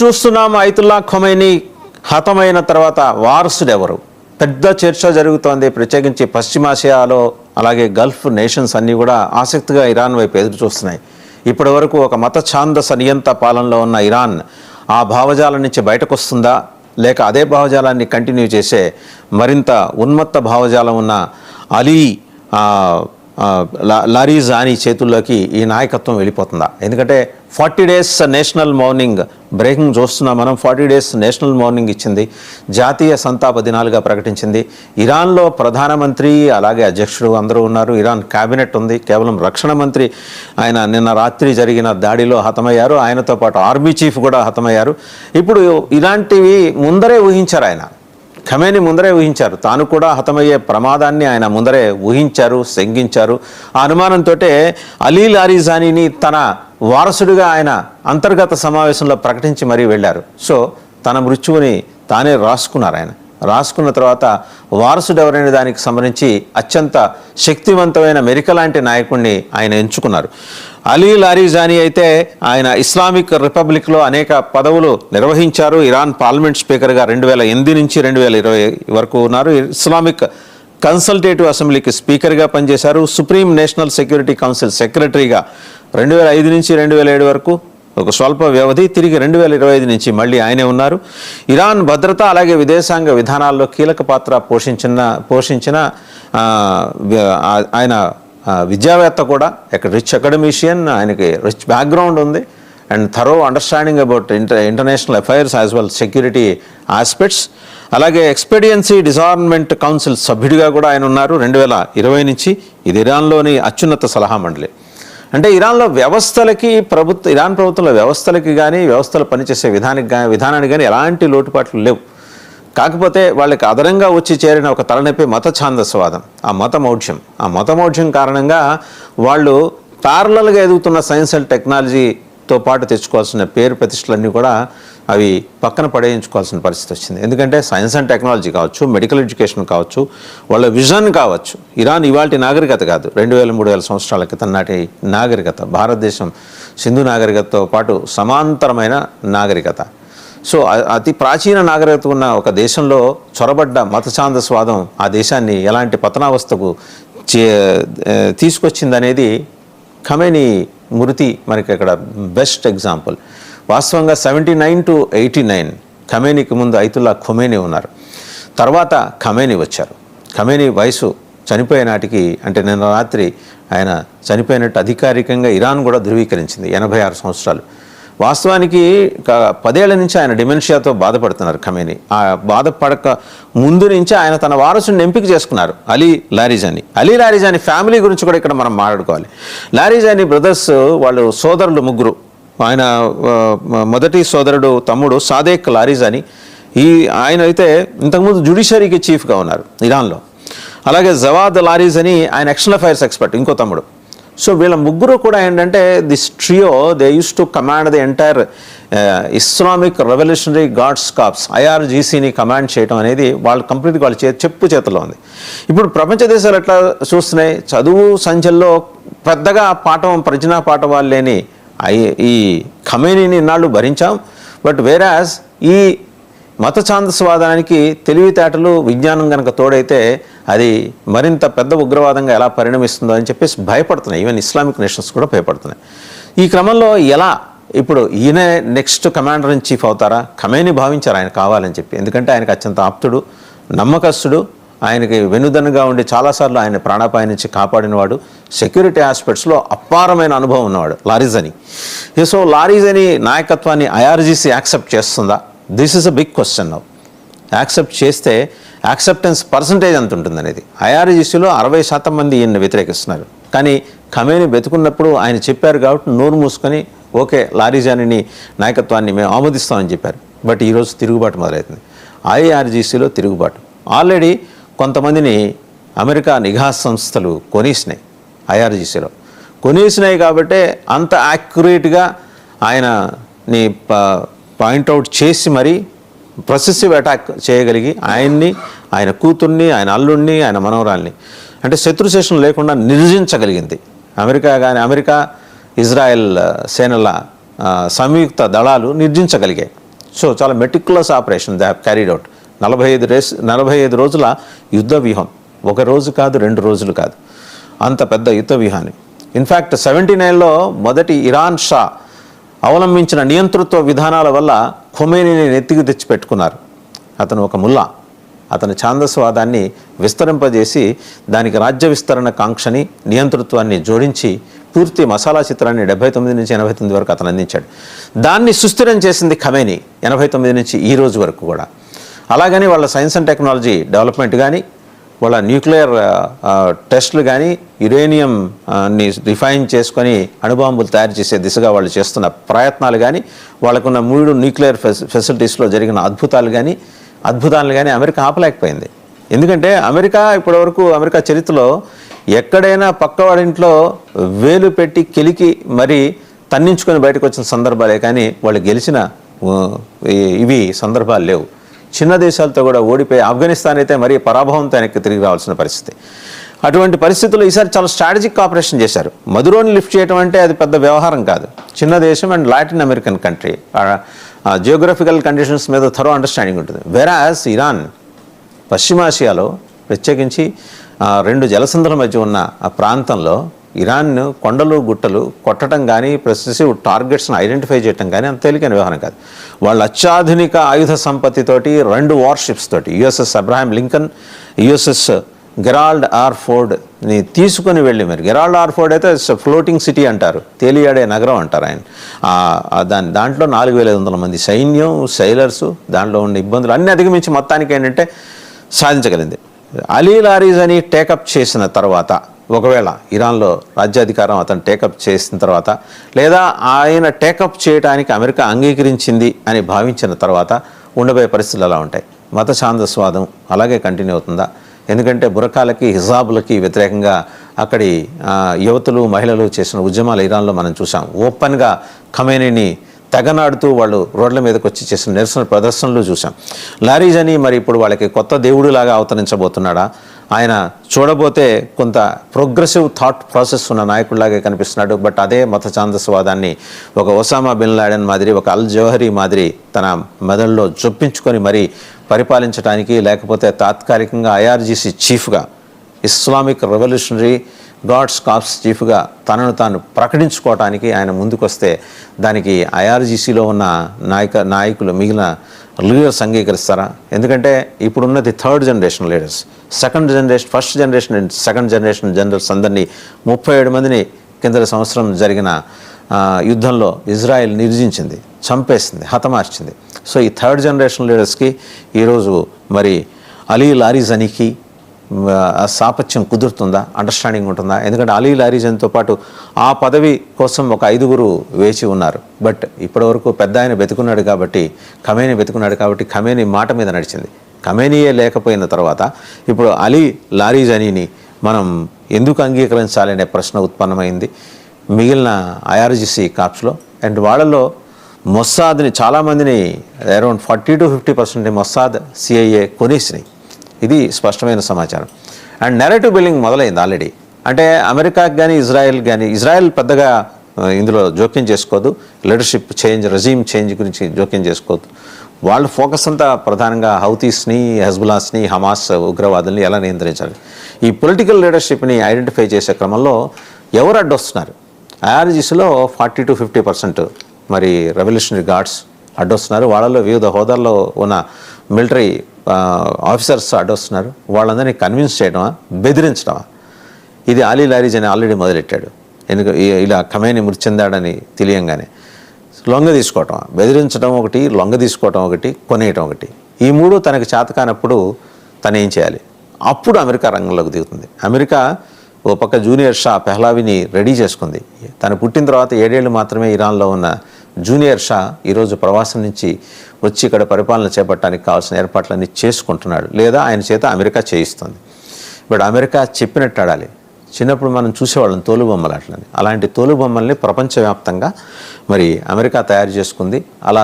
చూస్తున్నాం Ayatollah Khomeini హతమైన తర్వాత వారసుడు ఎవరు పెద్ద చర్చ జరుగుతోంది. ప్రత్యేకించి పశ్చిమాసియాలో అలాగే గల్ఫ్ నేషన్స్ అన్నీ కూడా ఆసక్తిగా ఇరాన్ వైపు ఎదురు చూస్తున్నాయి. ఇప్పటి వరకు ఒక మత ఛాందస నియంత పాలనలో ఉన్న ఇరాన్ ఆ భావజాలం నుంచి బయటకు వస్తుందా, లేక అదే భావజాలాన్ని కంటిన్యూ చేసే మరింత ఉన్మత్త భావజాలం ఉన్న అలీ లారిజానీ చేతుల్లోకి ఈ నాయకత్వం వెళ్ళిపోతుందా? ఎందుకంటే 40 days నేషనల్ మౌర్నింగ్ బ్రేకింగ్ చూస్తున్నాం మనం. 40 days నేషనల్ మౌర్నింగ్ ఇచ్చింది, జాతీయ సంతాప దినాలుగా ప్రకటించింది. ఇరాన్లో ప్రధానమంత్రి అలాగే అధ్యక్షుడు అందరూ ఉన్నారు. ఇరాన్ క్యాబినెట్ ఉంది. కేవలం రక్షణ మంత్రి ఆయన నిన్న రాత్రి జరిగిన దాడిలో హతమయ్యారు. ఆయనతో పాటు ఆర్మీ చీఫ్ కూడా హతమయ్యారు. ఇప్పుడు ఇలాంటివి ముందరే ఊహించారు ఆయన. ఖమేనీ ముందరే ఊహించారు. తాను కూడా హతమయ్యే ప్రమాదాన్ని ఆయన ముందరే ఊహించారు, శంకించారు. ఆ అనుమానంతో అలీ లారిజానీని తన వారసుడిగా ఆయన అంతర్గత సమావేశంలో ప్రకటించి మరీ వెళ్ళారు. సో తన మృత్యువుని తానే రాసుకున్నారు. ఆయన రాసుకున్న తర్వాత వారసుడు ఎవరైన దానికి సంబంధించి అత్యంత శక్తివంతమైన మెరిక లాంటి నాయకుడిని ఆయన ఎంచుకున్నారు. అలీ లారిజానీ అయితే ఆయన ఇస్లామిక్ రిపబ్లిక్లో అనేక పదవులు నిర్వహించారు. ఇరాన్ పార్లమెంట్ స్పీకర్గా 2008 నుంచి 2020 వరకు ఉన్నారు. ఇస్లామిక్ కన్సల్టేటివ్ అసెంబ్లీకి స్పీకర్గా పనిచేశారు. సుప్రీం నేషనల్ సెక్యూరిటీ కౌన్సిల్ సెక్రటరీగా 2005 నుంచి 2007 వరకు ఒక స్వల్ప వ్యవధి. తిరిగి 2025 నుంచి మళ్ళీ ఆయనే ఉన్నారు. ఇరాన్ భద్రత అలాగే విదేశాంగ విధానాల్లో కీలక పాత్ర పోషించిన ఆయన విద్యావేత్త కూడా, రిచ్ అకాడమిషియన్, ఆయనకి రిచ్ బ్యాక్గ్రౌండ్ ఉంది and thorough understanding about international affairs as well security aspects. అలాగే ఎక్స్పెడియన్సీ డిజార్న్మెంట్ కౌన్సిల్ సభ్యుడిగా కూడా ఆయన ఉన్నారు 2020 నుంచి. ఇది ఇరాన్లోని అత్యున్నత సలహా మండలి. అంటే ఇరాన్లో వ్యవస్థలకి ఇరాన్ ప్రభుత్వంలో వ్యవస్థలకి కానీ వ్యవస్థలు పనిచేసే విధానానికి కానీ ఎలాంటి లోటుపాట్లు లేవు. కాకపోతే వాళ్ళకి అదనంగా వచ్చి చేరిన ఒక తలనొప్పి మత ఛాందస్వాదం, ఆ మత మౌఢ్యం కారణంగా వాళ్ళు ప్యారలల్గా ఎదుగుతున్న సైన్స్ అండ్ టెక్నాలజీతో పాటు తెచ్చుకోవాల్సిన పేరు ప్రతిష్టలన్నీ కూడా అవి పక్కన పడేయించుకోవాల్సిన పరిస్థితి వచ్చింది. ఎందుకంటే సైన్స్ అండ్ టెక్నాలజీ కావచ్చు, మెడికల్ ఎడ్యుకేషన్ కావచ్చు, వాళ్ళ విజన్ కావచ్చు. ఇరాన్ ఇవాళ నాగరికత కాదు, 2000-3000 సంవత్సరాల క్రితం నాటి నాగరికత. భారతదేశం సింధు నాగరికతతో పాటు సమాంతరమైన నాగరికత. సో అతి ప్రాచీన నాగరికత ఉన్న ఒక దేశంలో చొరబడ్డ మత ఛాందస్వాదం ఆ దేశాన్ని ఎలాంటి పతనావస్థకు తీసుకొచ్చిందనేది ఖమేనీ మృతి మనకి ఇక్కడ బెస్ట్ ఎగ్జాంపుల్. వాస్తవంగా 79 to 89 ఖమేనీకి ముందు అయతుల్లా ఖొమైనీ ఉన్నారు. తర్వాత ఖమేనీ వచ్చారు. ఖమేనీ వయసు చనిపోయే నాటికి, అంటే నిన్న రాత్రి ఆయన చనిపోయినట్టు అధికారికంగా ఇరాన్ కూడా ధృవీకరించింది. 86 సంవత్సరాలు. వాస్తవానికి 10 ఏళ్ల నుంచి ఆయన డిమెన్షియాతో బాధపడుతున్నారు ఖమేనీ. ఆ బాధపడక ముందు నుంచి ఆయన తన వారసుని ఎంపిక చేసుకున్నారు, అలీ లారిజానీ ఫ్యామిలీ గురించి కూడా ఇక్కడ మనం మాట్లాడుకోవాలి. లారిజానీ బ్రదర్స్ వాళ్ళు సోదరులు ముగ్గురు. ఆయన మొదటి సోదరుడు తమ్ముడు సాదేక్ లారిజానీ. ఆయన అయితే ఇంతకుముందు జ్యుడిషియరీకి చీఫ్గా ఉన్నారు ఇరాన్లో. అలాగే జవాద్ లారిజానీ ఆయన ఎక్స్టర్నల్ అఫైర్స్ ఎక్స్పర్ట్, ఇంకో తమ్ముడు. సో వీళ్ళ ముగ్గురు కూడా ఏంటంటే this trio they use to command the entire Islamic Revolutionary Guards Corps, IRGCని కమాండ్ చేయడం అనేది వాళ్ళు కంప్లీట్గా వాళ్ళ చెప్పు చేతిలో ఉంది. ఇప్పుడు ప్రపంచ దేశాలు ఎట్లా చూస్తున్నాయి, చదువు సంఖ్యల్లో పెద్దగా ప్రజ్ఞా పాఠవాలు లేని ఈ ఖమేనీని ఇన్నాళ్ళు భరించాం. బట్ వేరాజ్ ఈ మత ఛాందస్వాదానికి తెలివితేటలు విజ్ఞానం కనుక తోడైతే అది మరింత పెద్ద ఉగ్రవాదంగా ఎలా పరిణమిస్తుందో అని చెప్పేసి భయపడుతున్నాయి. ఈవెన్ ఇస్లామిక్ నేషన్స్ కూడా భయపడుతున్నాయి. ఈ క్రమంలో ఎలా ఇప్పుడు ఈయన నెక్స్ట్ కమాండర్ ఇన్ చీఫ్ అవుతారా? ఖమేనీ భావించారు ఆయన కావాలని చెప్పి. ఎందుకంటే ఆయనకు అత్యంత ఆప్తుడు, నమ్మకస్తుడు, ఆయనకి వెనుదన్నుగా ఉండి చాలాసార్లు ఆయన ప్రాణాపాయం నుంచి కాపాడినవాడు, సెక్యూరిటీ ఆస్పెక్ట్స్లో అపారమైన అనుభవం ఉన్నవాడు లారిజానీ. సో లారిజానీ నాయకత్వాన్ని IRGC యాక్సెప్ట్ చేస్తుందా? This is a big question now. Accept చేస్తే యాక్సెప్టెన్స్ పర్సంటేజ్ ఎంత ఉంటుంది అనేది. IRGCలో 60% మంది ఈయన్ని వ్యతిరేకిస్తున్నారు. కానీ ఖమేనీ బతుకున్నప్పుడు ఆయన చెప్పారు కాబట్టి నోరు మూసుకొని ఓకే లారిజానీని నాయకత్వాన్ని మేము ఆమోదిస్తామని చెప్పారు. బట్ ఈరోజు తిరుగుబాటు మొదలవుతుంది. IRGCలో తిరుగుబాటు. ఆల్రెడీ కొంతమందిని అమెరికా నిఘా సంస్థలు కొనేసినాయి. IRGCలో కొనేసినాయి కాబట్టి అంత యాక్యురేట్గా ఆయనని పాయింట్అవుట్ చేసి మరీ ప్రొసెసివ్ అటాక్ చేయగలిగి ఆయన్ని, ఆయన కూతుర్ని, ఆయన అల్లుడిని, ఆయన మనవరాల్ని అంటే శత్రుశేషం లేకుండా నిర్జించగలిగింది అమెరికా. అమెరికా ఇజ్రాయెల్ సేనల సంయుక్త దళాలు నిర్జించగలిగాయి. సో చాలా meticulous operation they have carried out. 45 రోజుల యుద్ధ వ్యూహం, ఒక రోజు కాదు 2 రోజులు కాదు, అంత పెద్ద యుద్ధ వ్యూహాన్ని. ఇన్ఫ్యాక్ట్ 79లో మొదటి ఇరాన్ షా అవలంబించిన నియంతృత్వ విధానాల వల్ల ఖొమేనీని నెత్తికి తెచ్చిపెట్టుకున్నారు. అతను ఒక ముల్లా, అతని ఛాందస్వాదాన్ని విస్తరింపజేసి దానికి రాజ్య విస్తరణ కాంక్షని నియంతృత్వాన్ని జోడించి పూర్తి మసాలా చిత్రాన్ని 79 నుంచి 89 వరకు అతను అందించాడు. దాన్ని సుస్థిరం చేసింది ఖమేనీ 89 నుంచి ఈ రోజు వరకు కూడా. అలాగని వాళ్ళ సైన్స్ అండ్ టెక్నాలజీ డెవలప్మెంట్ కానీ, వాళ్ళ న్యూక్లియర్ టెస్టులు కానీ, యురేనియంని రిఫైన్ చేసుకొని అణుబాంబులు తయారు చేసే దిశగా వాళ్ళు చేస్తున్న ప్రయత్నాలు కానీ, వాళ్ళకున్న 3 న్యూక్లియర్ ఫెసిలిటీస్లో జరిగిన అద్భుతాలను కానీ అమెరికా ఆపలేకపోయింది. ఎందుకంటే అమెరికా చరిత్రలో ఎక్కడైనా పక్కవాడింట్లో వేలు పెట్టి కెలికి మరీ తన్నించుకొని బయటకు వచ్చిన సందర్భాలే కానీ వాళ్ళు గెలిచిన ఇవి సందర్భాలు లేవు. చిన్న దేశాలతో కూడా ఓడిపోయి ఆఫ్ఘనిస్తాన్ అయితే మరీ పరాభవంతో వెనక్కి తిరిగి రావాల్సిన పరిస్థితి. అటువంటి పరిస్థితుల్లో ఈసారి చాలా స్ట్రాటజిక్ ఆపరేషన్ చేశారు. మదురోని లిఫ్ట్ చేయడం అంటే అది పెద్ద వ్యవహారం కాదు. చిన్న దేశం and Latin American country, geographical conditions మీద థరో అండర్స్టాండింగ్ ఉంటుంది. వెరాజ్ ఇరాన్ పశ్చిమాసియాలో ప్రత్యేకించి 2 జలసంధుల మధ్య ఉన్న ఆ ప్రాంతంలో ఇరాన్ కొండలు గుట్టలు కొట్టడం కానీ, ప్రెసిసివ్ టార్గెట్స్ని ఐడెంటిఫై చేయడం కానీ అంత తేలికైన వ్యవహారం కాదు. వాళ్ళ అత్యాధునిక ఆయుధ సంపత్తితోటి 2 వార్షిప్స్ తోటి USS Abraham Lincoln, USS Gerald R ఫోర్డ్ని తీసుకొని వెళ్ళి, మరి గెరాల్డ్ ఆర్ ఫోర్డ్ అయితే ఫ్లోటింగ్ సిటీ అంటారు, తేలియాడే నగరం అంటారు ఆయన. దాంట్లో 4500 మంది సైన్యం, సైలర్సు, దాంట్లో ఉన్న ఇబ్బందులు అన్నీ అధిగమించి మొత్తానికి ఏంటంటే సాధించగలిగింది. అలీ లారీజాని టేకప్ చేసిన తర్వాత, ఒకవేళ ఇరాన్లో రాజ్యాధికారం అతను టేకప్ చేసిన తర్వాత, లేదా ఆయన టేకప్ చేయడానికి అమెరికా అంగీకరించింది అని భావించిన తర్వాత ఉండబోయే పరిస్థితులు ఎలా ఉంటాయి? మత ఛాందస్వాదం అలాగే కంటిన్యూ అవుతుందా? ఎందుకంటే బురకాలకి, హిజాబులకి వ్యతిరేకంగా అక్కడి యువతులు, మహిళలు చేసిన ఉద్యమాలు ఇరాన్లో మనం చూసాం. ఓపెన్గా ఖమేనీని తెగనాడుతూ వాళ్ళు రోడ్ల మీదకి వచ్చి చేసిన నిరసన ప్రదర్శనలు చూసాం. లారీజాని మరి ఇప్పుడు వాళ్ళకి కొత్త దేవుడిలాగా అవతరించబోతున్నాడా? ఆయన చూడబోతే కొంత ప్రోగ్రెసివ్ థాట్ ప్రాసెస్ ఉన్న నాయకుడిలాగే కనిపిస్తున్నాడు. బట్ అదే మత ఛాందస్వాదాన్ని ఒక ఒసామా బిన్ లాడెన్ మాదిరి, ఒక అల్ జవహరీ మాదిరి తన మెదడులో జొప్పించుకొని మరీ పరిపాలించడానికి, లేకపోతే తాత్కాలికంగా ఐఆర్జీసీ చీఫ్గా, ఇస్లామిక్ రెవల్యూషనరీ గాడ్స్ కాప్స్ చీఫ్గా తనను తాను ప్రకటించుకోవటానికి ఆయన ముందుకొస్తే దానికి ఐఆర్జీసీలో ఉన్న నాయకులు, మిగిలిన లీడర్స్ అంగీకరిస్తారా? ఎందుకంటే ఇప్పుడున్నది 3rd generation leaders. First generation and second generation generals అందరినీ 37 మందిని కిందటి సంవత్సరం జరిగిన యుద్ధంలో ఇజ్రాయెల్ నిర్జించింది, చంపేసింది, హతమార్చింది. సో ఈ 3rd జనరేషన్ లీడర్స్కి ఈరోజు మరి అలీ లారీజానికి సాపత్యం కుదురుతుందా? అండర్స్టాండింగ్ ఉంటుందా? ఎందుకంటే అలీ లారీజాన్తో పాటు ఆ పదవి కోసం ఒక 5గురు వేచి ఉన్నారు. బట్ ఇప్పటివరకు పెద్ద ఆయన బెతుకున్నాడు కాబట్టి, ఖమేనీ బెతుకున్నాడు కాబట్టి ఖమేనీ మాట మీద నడిచింది. ఖమేనీయే లేకపోయిన తర్వాత ఇప్పుడు అలీ లారీజానీని మనం ఎందుకు అంగీకరించాలనే ప్రశ్న ఉత్పన్నమైంది మిగిలిన ఐఆర్జీసీ కాప్స్లో. అండ్ వాళ్ళలో మొస్సాద్ని చాలామందిని, అరౌండ్ 40 to 50% మొస్సాద్, సిఐఏ కొనేసినాయి. ఇది స్పష్టమైన సమాచారం. అండ్ నెరేటివ్ బిల్డింగ్ మొదలైంది ఆల్రెడీ. అంటే అమెరికాకి కానీ ఇజ్రాయెల్ పెద్దగా ఇందులో జోక్యం చేసుకోదు. లీడర్షిప్ చేంజ్, రెజీమ్ చేంజ్ గురించి జోక్యం చేసుకోవద్దు. వాళ్ళ ఫోకస్ అంతా ప్రధానంగా హౌతీస్ని, హెజ్బుల్లాస్ని, హమాస్ ఉగ్రవాదుల్ని ఎలా నియంత్రించాలి. ఈ పొలిటికల్ లీడర్షిప్ని ఐడెంటిఫై చేసే క్రమంలో ఎవరు అడ్డొస్తున్నారు? ఐఆర్జీసీలో 40 to 50% మరి రెవల్యూషనరీ గార్డ్స్ అడ్డొస్తున్నారు. వాళ్ళలో వివిధ హోదాల్లో ఉన్న మిలిటరీ ఆఫీసర్స్ అడ్డొస్తున్నారు. వాళ్ళందరినీ కన్విన్స్ చేయడమా, బెదిరించడమా? ఇది అలీ లారీజాని ఆల్రెడీ మొదలెట్టాడు. ఎందుకంటే ఇలా ఖమేనీ మృతి చెందాడని తెలియంగానే లొంగ తీసుకోవటం, బెదిరించడం ఒకటి, లొంగ తీసుకోవటం ఒకటి, కొనేయటం ఒకటి. ఈ 3 తనకు చేత కానప్పుడు తను ఏం చేయాలి? అప్పుడు అమెరికా రంగంలోకి దిగుతుంది. అమెరికా ఓ పక్క జూనియర్ షా పెహ్లావీని రెడీ చేసుకుంది. తను పుట్టిన తర్వాత 7 ఏళ్ళు మాత్రమే ఇరాన్లో ఉన్న జూనియర్ షా ఈరోజు ప్రవాసం నుంచి వచ్చి ఇక్కడ పరిపాలన చేపట్టడానికి కావాల్సిన ఏర్పాట్లన్నీ చేసుకుంటున్నాడు, లేదా ఆయన చేత అమెరికా చేయిస్తుంది. బట్ అమెరికా చెప్పినట్టు ఆడాలి. చిన్నప్పుడు మనం చూసేవాళ్ళం తోలుబొమ్మలు అట్లని. అలాంటి తోలుబొమ్మల్ని ప్రపంచవ్యాప్తంగా మరి అమెరికా తయారు చేసుకుంది. అలా